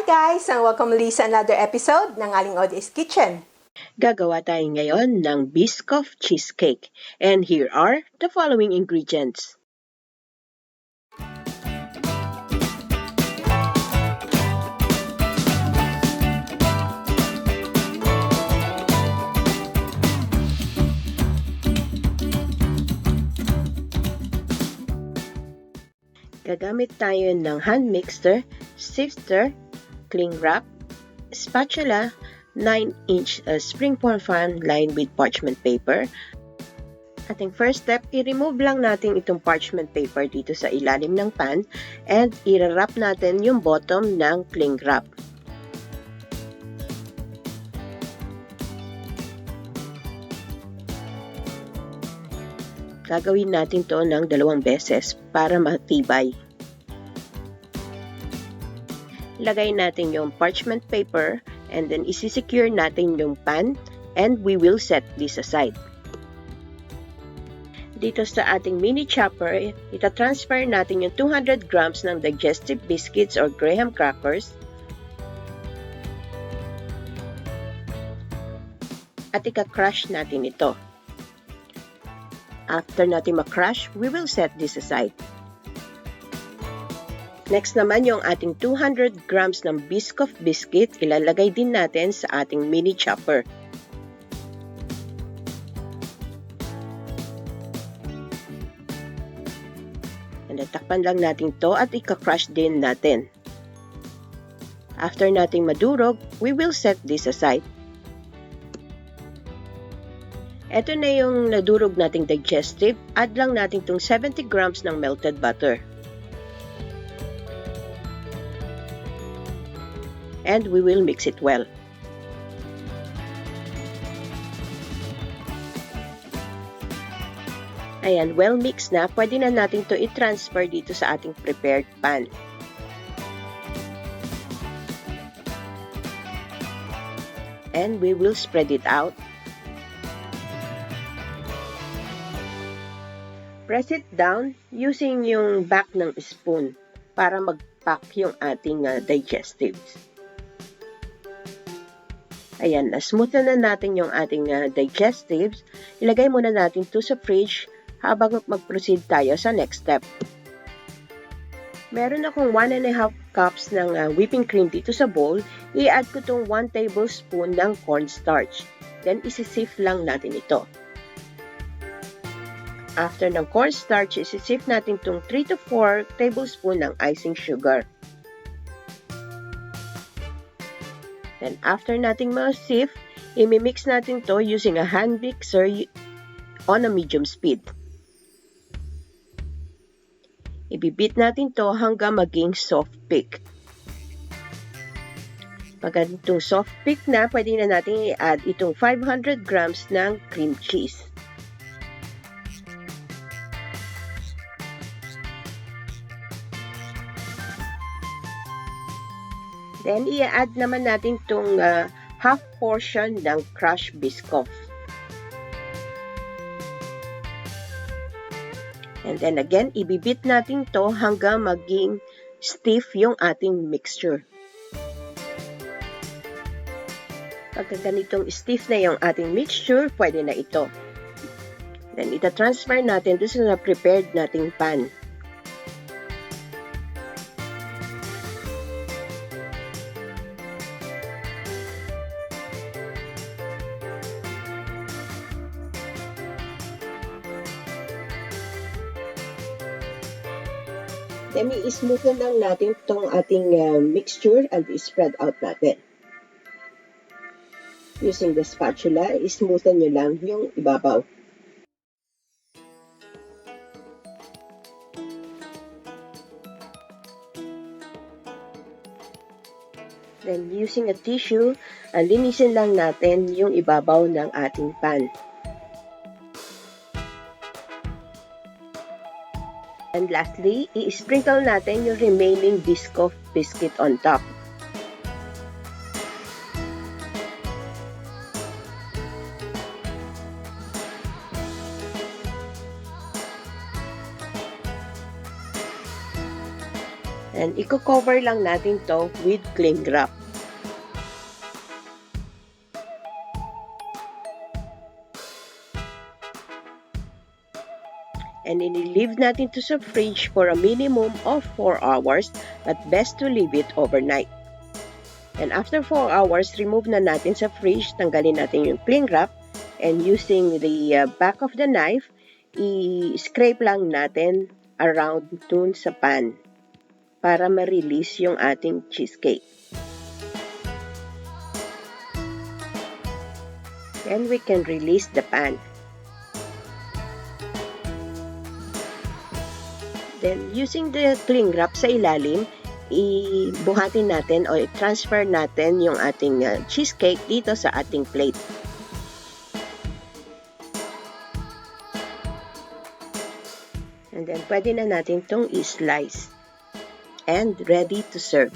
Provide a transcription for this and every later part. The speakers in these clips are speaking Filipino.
guys, and welcome muli sa another episode ng Aling Oday's Kitchen. Gagawa tayo ngayon ng Biscoff Cheesecake. And here are the following ingredients. Gagamit tayo ng hand mixer, sifter, cling wrap, spatula, 9-inch spring form fan lined with parchment paper. Ating first step, i-remove lang natin itong parchment paper dito sa ilalim ng pan and i-wrap natin yung bottom ng cling wrap. Gagawin natin to ng 2 beses para matibay. Lagay natin yung parchment paper and then isi-secure natin yung pan and we will set this aside. Dito sa ating mini chopper, ita-transfer natin yung 200 grams ng Digestive Biscuits or graham crackers at ika-crush natin ito. After natin ma-crush, we will set this aside. Next naman yung ating 200 grams ng Biscoff Biscuits, ilalagay din natin sa ating mini chopper. And takpan lang natin to at ika-crush din natin. After nating madurog, we will set this aside. Ito na yung nadurog nating digestive. Add lang natin itong 70 grams ng melted butter. And we will mix it well. Ayan, well mixed na. Pwede na natin ito i-transfer dito sa ating prepared pan. And we will spread it out. Press it down using yung back ng spoon para mag-pack yung ating digestives. Ayan, smooth na natin yung ating digestives. Ilagay muna natin to sa fridge habang mag-proceed tayo sa next step. Meron akong 1.5 cups ng whipping cream dito sa bowl. I-add ko tong 1 tablespoon ng cornstarch. Then, isi-sift lang natin ito. After ng cornstarch, isi-sift natin itong 3 to 4 tablespoon ng icing sugar. Then after nating ma-sift, imi-mix natin to using a hand mixer on a medium speed. Ibibit natin to hanggang maging soft peak. Pag itong soft peak na, pwede na natin i-add itong 500 grams ng cream cheese. Then, i-add naman natin itong half portion ng crushed Biscoff. And then again, ibibit natin to hanggang maging stiff yung ating mixture. Pagka ganitong stiff na yung ating mixture, pwede na ito. Then, ita-transfer natin doon sa prepared nating pan. Then, i-smoothen lang natin itong ating mixture and i-spread out natin. Using the spatula, i-smoothen nyo lang yung ibabaw. Then, using a tissue, linisin lang natin yung ibabaw ng ating pan. And lastly, i-sprinkle natin yung remaining Biscoff biscuit on top. And i-cover lang natin to with cling wrap. And i-leave natin to sa fridge for a minimum of 4 hours, but best to leave it overnight. And after 4 hours, remove na natin sa fridge, tanggalin natin yung cling wrap, and using the back of the knife, i-scrape lang natin around dun sa pan para ma-release yung ating cheesecake. Then we can release the pan. Then, using the cling wrap sa ilalim, ibuhatin natin o i-transfer natin yung ating cheesecake dito sa ating plate. And then, pwede na natin itong i-slice. And ready to serve.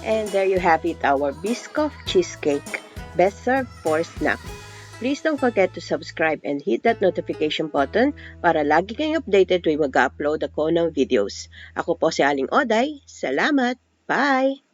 And there you have it, our Biscoff Cheesecake, best served for snack. Please don't forget to subscribe and hit that notification button para lagi kayong updated tuwing mag-upload ako ng videos. Ako po si Aling Oday. Salamat! Bye!